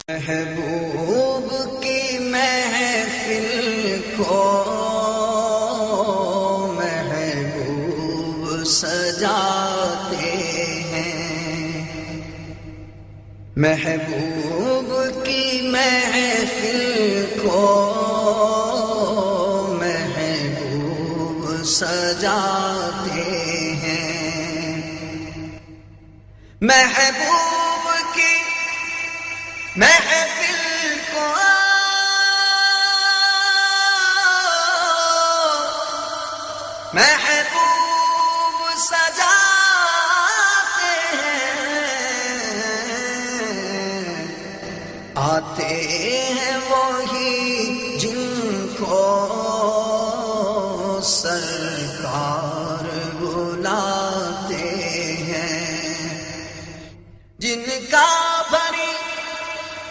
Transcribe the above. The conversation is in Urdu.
محبوب کی محفل کو محبوب سجاتے ہیں، محبوب کی محفل کو محبوب سجاتے ہیں، محبوب کی محفل کو محبوب سجاتے ہیں، آتے ہیں وہی جن کو سرکار بلاتے ہیں، جن کا